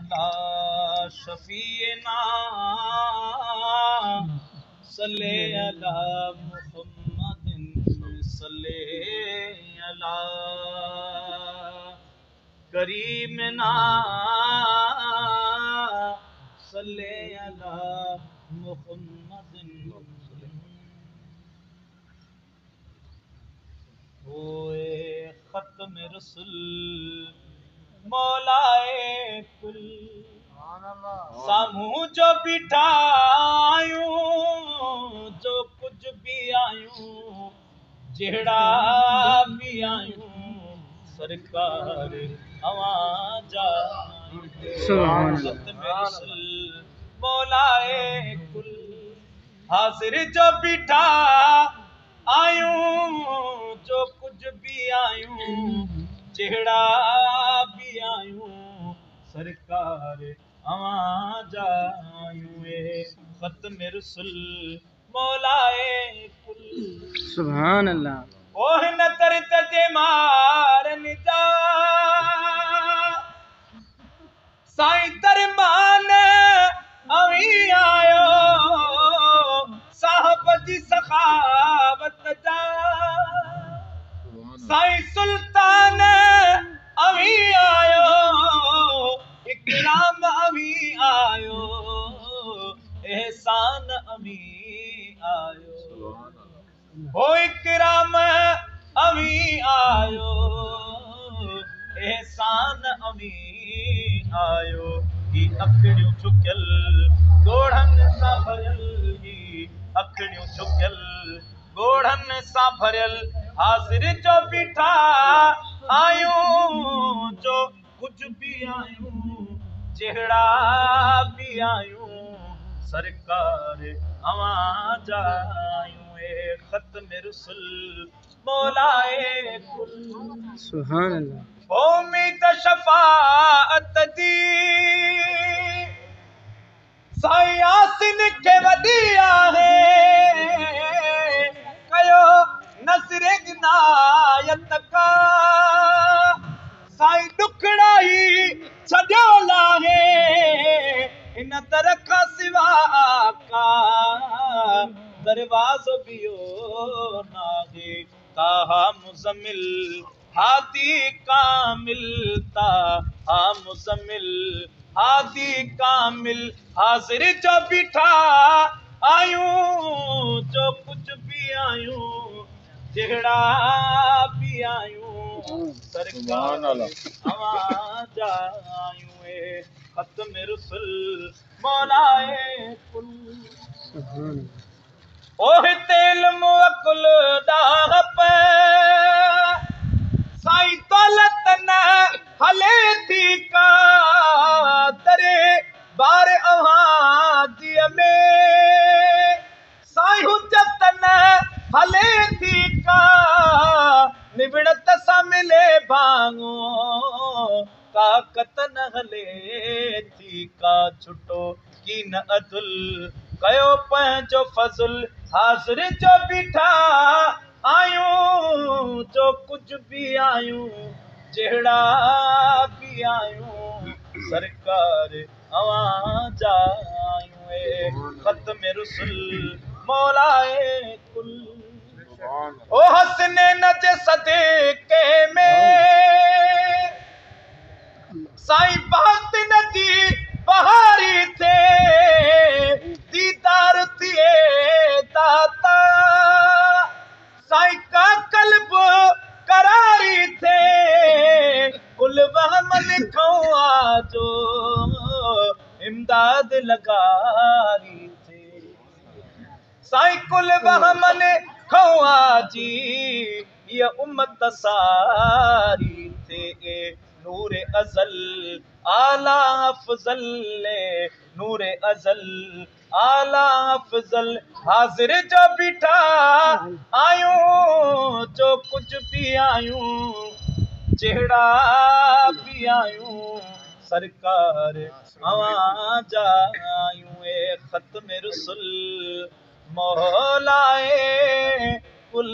अला शफीना सल्ले अला मुहम्मदिन सल्ले अला करीमना सल्ले अला मुहम्मदिन। ओए खत्म रसूल मौलाए कुल सामू जो बिठायूं जो कुछ भी आयूं जेड़ा भी आयूं सरकार आवाज खत्म रसूल मौलाए कुल हाजिर जो बिठा आयूं जो कुछ भी आयूं जेड़ा भी आयूं सरकार आवाज आयूं खत्म रसूल मौलाए कुल। सुभान अल्लाह। ओह न तरत जे मारन जा साईं दरमान अवी आयो साहब जी सखावत जा साईं सुल्तान अवी आयो इकराम अवी आयो एहसान अवी आयो हो इकराम अवी आयो एहसान अवी आयो की अखड़ियों चुकल गोढ़न सा भरल की अखड़ियों चुकल गोढ़न सा भरल हाजिर जो बिठा आयूं जो कुछ भी आयूं जेड़ा भी आयूं सरकार आवाज आयूं खत्म रसूल मौलाए कुल। सुभान अल्लाह। उम्मीद शफाअत दी साईं यासीन के वदी आहे कयो नज़र इनायत का साईं दुखड़ाई छॾियो लाहे इन दर खां सिवा का दरवाज़ो बियो नाहे ताहा मुज़म्मिल हादी कामिल ताहा मुज़म्मिल हादी कामिल हाजिर जो बिठा आयूं जो कुछ भी आयूं जेड़ा भी आयूं सरकार आवाज आयूं खत्म रसूल मौलाए कुल। ओह तेल मुअक्कुल दाग पे साईं दौलत न हले थी का दरे बार अवादी में साईं हुज्जत न हले थी का निबड़त सा मिले भांगो ताकत न हले थी का छुटो की न अदुल कयो पंहिंजो फज़ुल हाज़िर जो बिठा आयूं जो कुछ भी आयूं जेड़ा भी आयूं सरकार आवाज आयूं खत्म रसूल मौलाए कुल। ओ हसने नज सदके में साईं बात नदी बहारी थे दीदार थिए दाता साईं का कल्ब करारी थे कुल वहमन खौआ जो इमदाद लगारी थे साईं कुल वहमन खौआ जी ये उम्मत सारी थे नूरे अज़ल आला अफ़ज़ल नूरे अज़ल आला अफ़ज़ल हाजिर जो बिठा आयूं जो कुछ भी आयूं जेड़ा भी आयूं सरकार आवाज आयूं खत्म रसूल मौलाए कुल।